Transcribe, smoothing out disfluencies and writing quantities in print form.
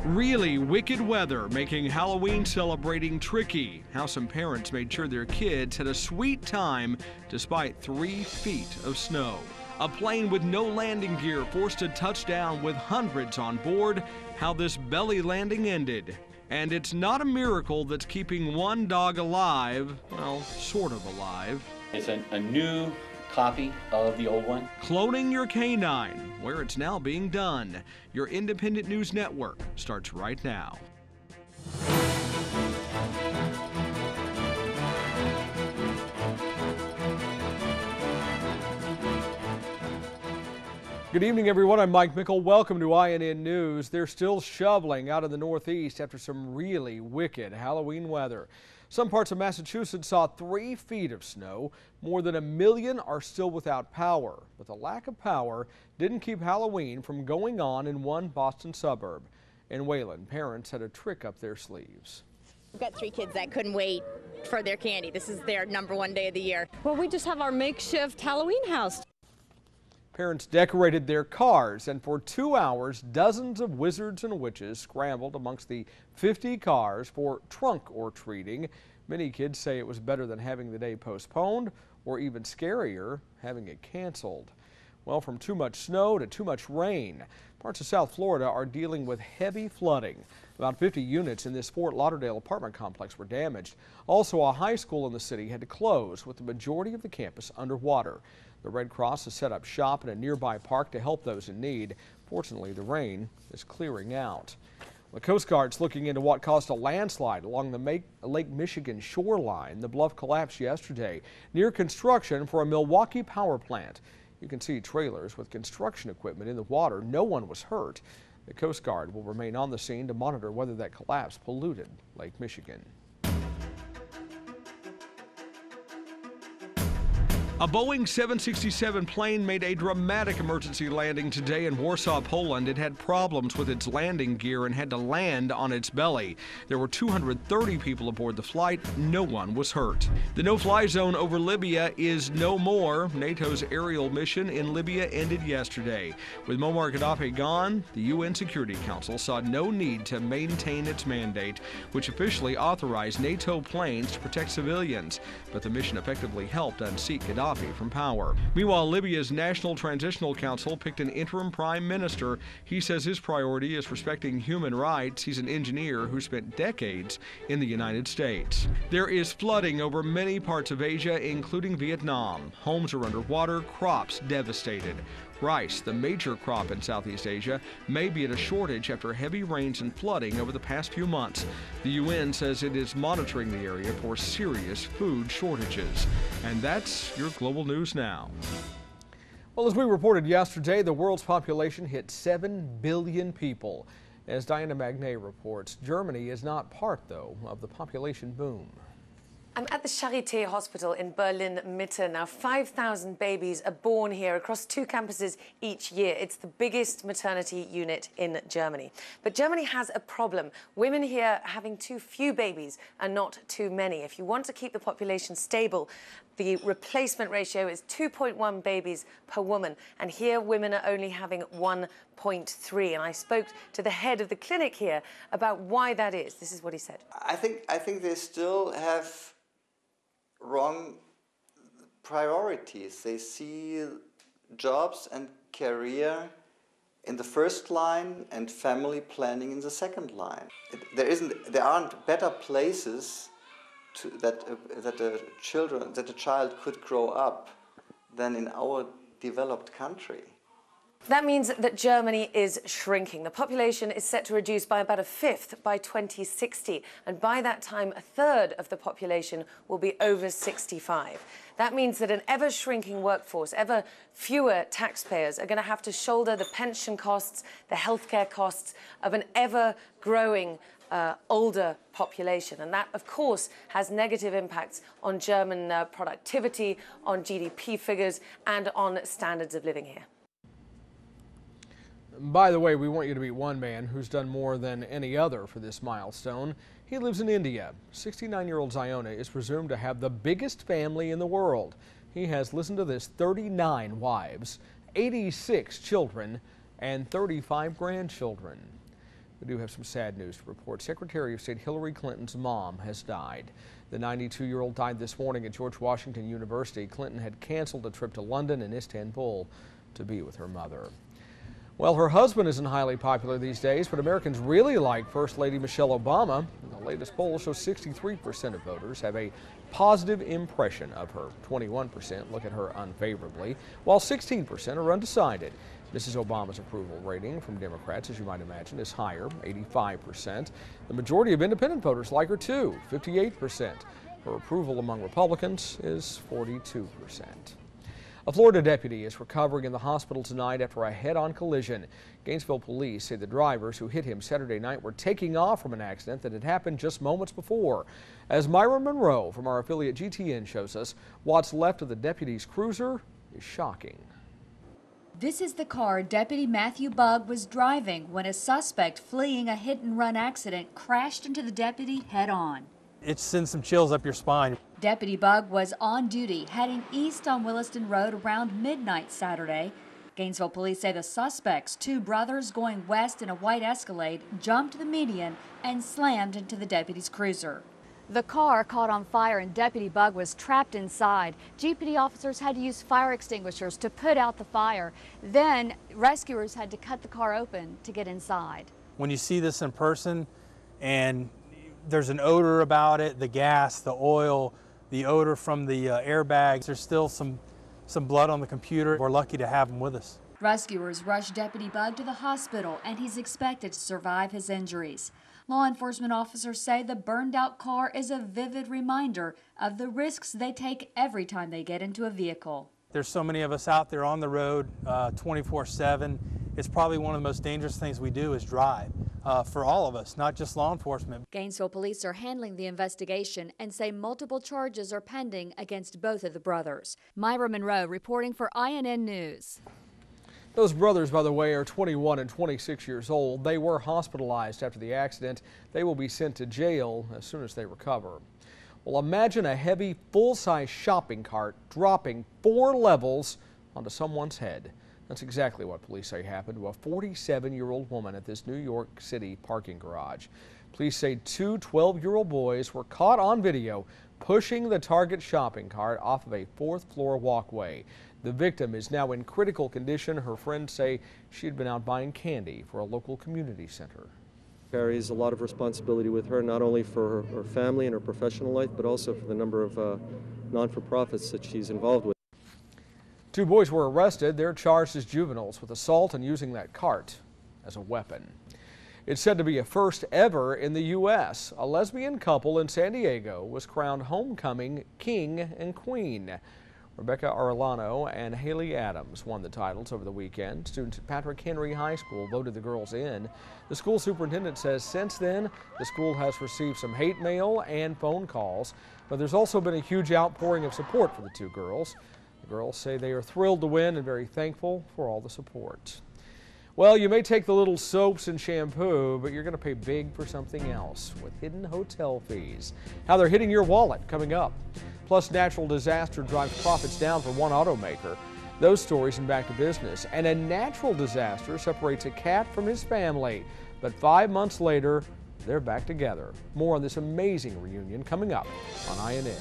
Really wicked weather making Halloween celebrating tricky. How some parents made sure their kids had a sweet time despite 3 feet of snow. A plane with no landing gear forced to touch down with hundreds on board. How this belly landing ended. And it's not a miracle that's keeping one dog alive, well, sort of alive. It's a new copy of the old one. Cloning your canine, where it's now being done. Your independent news network starts right now. Good evening, everyone. I'm Mike Mickle. Welcome to INN News. They're still shoveling out in the Northeast after some really wicked Halloween weather. Some parts of Massachusetts saw 3 feet of snow. More than 1 million are still without power. But the lack of power didn't keep Halloween from going on in one Boston suburb. In Wayland, parents had a trick up their sleeves. We've got 3 kids that couldn't wait for their candy. This is their #1 day of the year. Well, we just have our makeshift Halloween house. Parents decorated their cars, and for 2 hours, dozens of wizards and witches scrambled amongst the 50 cars for trunk or treating. Many kids say it was better than having the day postponed, or even scarier, having it canceled. Well, from too much snow to too much rain, parts of South Florida are dealing with heavy flooding. About 50 units in this Fort Lauderdale apartment complex were damaged. Also, a high school in the city had to close with the majority of the campus underwater. The Red Cross has set up shop in a nearby park to help those in need. Fortunately, the rain is clearing out. The Coast Guard's looking into what caused a landslide along the Lake Michigan shoreline. The bluff collapsed yesterday near construction for a Milwaukee power plant. You can see trailers with construction equipment in the water. No one was hurt. The Coast Guard will remain on the scene to monitor whether that collapse polluted Lake Michigan. A Boeing 767 plane made a dramatic emergency landing today in Warsaw, Poland. It had problems with its landing gear and had to land on its belly. There were 230 people aboard the flight. No one was hurt. The no-fly zone over Libya is no more. NATO's aerial mission in Libya ended yesterday. With Muammar Gaddafi gone, the UN Security Council saw no need to maintain its mandate, which officially authorized NATO planes to protect civilians. But the mission effectively helped unseat Gaddafi from power. Meanwhile, Libya's National Transitional Council picked an interim prime minister. He says his priority is respecting human rights. He's an engineer who spent decades in the United States. There is flooding over many parts of Asia, including Vietnam. Homes are underwater, crops devastated. Rice, the major crop in Southeast Asia, may be at a shortage after heavy rains and flooding over the past few months. The UN says it is monitoring the area for serious food shortages. And that's your global news now. Well, as we reported yesterday, the world's population hit 7 billion people. As Diana Magnay reports, Germany is not part, though, of the population boom. I'm at the Charité Hospital in Berlin-Mitte. Now, 5,000 babies are born here across 2 campuses each year. It's the biggest maternity unit in Germany. But Germany has a problem. Women here are having too few babies and not too many. If you want to keep the population stable, the replacement ratio is 2.1 babies per woman. And here, women are only having 1.3. And I spoke to the head of the clinic here about why that is. This is what he said. I think they still have wrong priorities. They see jobs and career in the first line and family planning in the second line. There aren't better places that a child could grow up than in our developed country. That means that Germany is shrinking. The population is set to reduce by about 1/5 by 2060. And by that time, 1/3 of the population will be over 65. That means that an ever-shrinking workforce, ever fewer taxpayers are going to have to shoulder the pension costs, the healthcare costs of an ever-growing older population. And that, of course, has negative impacts on German productivity, on GDP figures, and on standards of living here. By the way, we want you to meet one man who's done more than any other for this milestone. He lives in India. 69-year-old Ziona is presumed to have the biggest family in the world. He has, listen to this, 39 wives, 86 children, and 35 grandchildren. We do have some sad news to report. Secretary of State Hillary Clinton's mom has died. The 92-year-old died this morning at George Washington University. Clinton had canceled a trip to London and Istanbul to be with her mother. Well, her husband isn't highly popular these days, but Americans really like First Lady Michelle Obama. The latest poll shows 63% of voters have a positive impression of her. 21% look at her unfavorably, while 16% are undecided. Mrs. Obama's approval rating from Democrats, as you might imagine, is higher, 85%. The majority of independent voters like her too, 58%. Her approval among Republicans is 42%. A Florida deputy is recovering in the hospital tonight after a head-on collision. Gainesville police say the drivers who hit him Saturday night were taking off from an accident that had happened just moments before. As Myra Monroe from our affiliate GTN shows us, what's left of the deputy's cruiser is shocking. This is the car Deputy Matthew Bugg was driving when a suspect fleeing a hit-and-run accident crashed into the deputy head-on. It sends some chills up your spine. Deputy Bugg was on duty heading east on Williston Road around midnight Saturday. Gainesville police say the suspects, two brothers going west in a white Escalade, jumped the median and slammed into the deputy's cruiser. The car caught on fire and Deputy Bugg was trapped inside. GPD officers had to use fire extinguishers to put out the fire. Then rescuers had to cut the car open to get inside. When you see this in person and there's an odor about it, the gas, the oil, the odor from the airbags, there's still some blood on the computer. We're lucky to have them with us. Rescuers rushed Deputy Bugg to the hospital and he's expected to survive his injuries. Law enforcement officers say the burned-out car is a vivid reminder of the risks they take every time they get into a vehicle. There's so many of us out there on the road 24/7. It's probably one of the most dangerous things we do is drive for all of us, not just law enforcement. Gainesville police are handling the investigation and say multiple charges are pending against both of the brothers. Myra Monroe reporting for INN News. Those brothers, by the way, are 21 and 26 years old. They were hospitalized after the accident. They will be sent to jail as soon as they recover. Well, imagine a heavy, full-size shopping cart dropping 4 levels onto someone's head. That's exactly what police say happened to a 47-year-old woman at this New York City parking garage. Police say 2 12-year-old boys were caught on video pushing the Target shopping cart off of a 4th-floor walkway. The victim is now in critical condition. Her friends say she had been out buying candy for a local community center. Carries a lot of responsibility with her, not only for her family and her professional life, but also for the number of non-for-profits that she's involved with. 2 boys were arrested. They're charged as juveniles with assault and using that cart as a weapon. It's said to be a first ever in the U.S. A lesbian couple in San Diego was crowned homecoming king and queen. Rebecca Arellano and Haley Adams won the titles over the weekend. Students at Patrick Henry High School voted the girls in. The school superintendent says since then, the school has received some hate mail and phone calls, but there's also been a huge outpouring of support for the 2 girls. The girls say they are thrilled to win and very thankful for all the support. Well, you may take the little soaps and shampoo, but you're going to pay big for something else with hidden hotel fees. How they're hitting your wallet coming up. Plus, natural disaster drives profits down for one automaker. Those stories in Back to Business. And a natural disaster separates a cat from his family. But 5 months later, they're back together. More on this amazing reunion coming up on INN.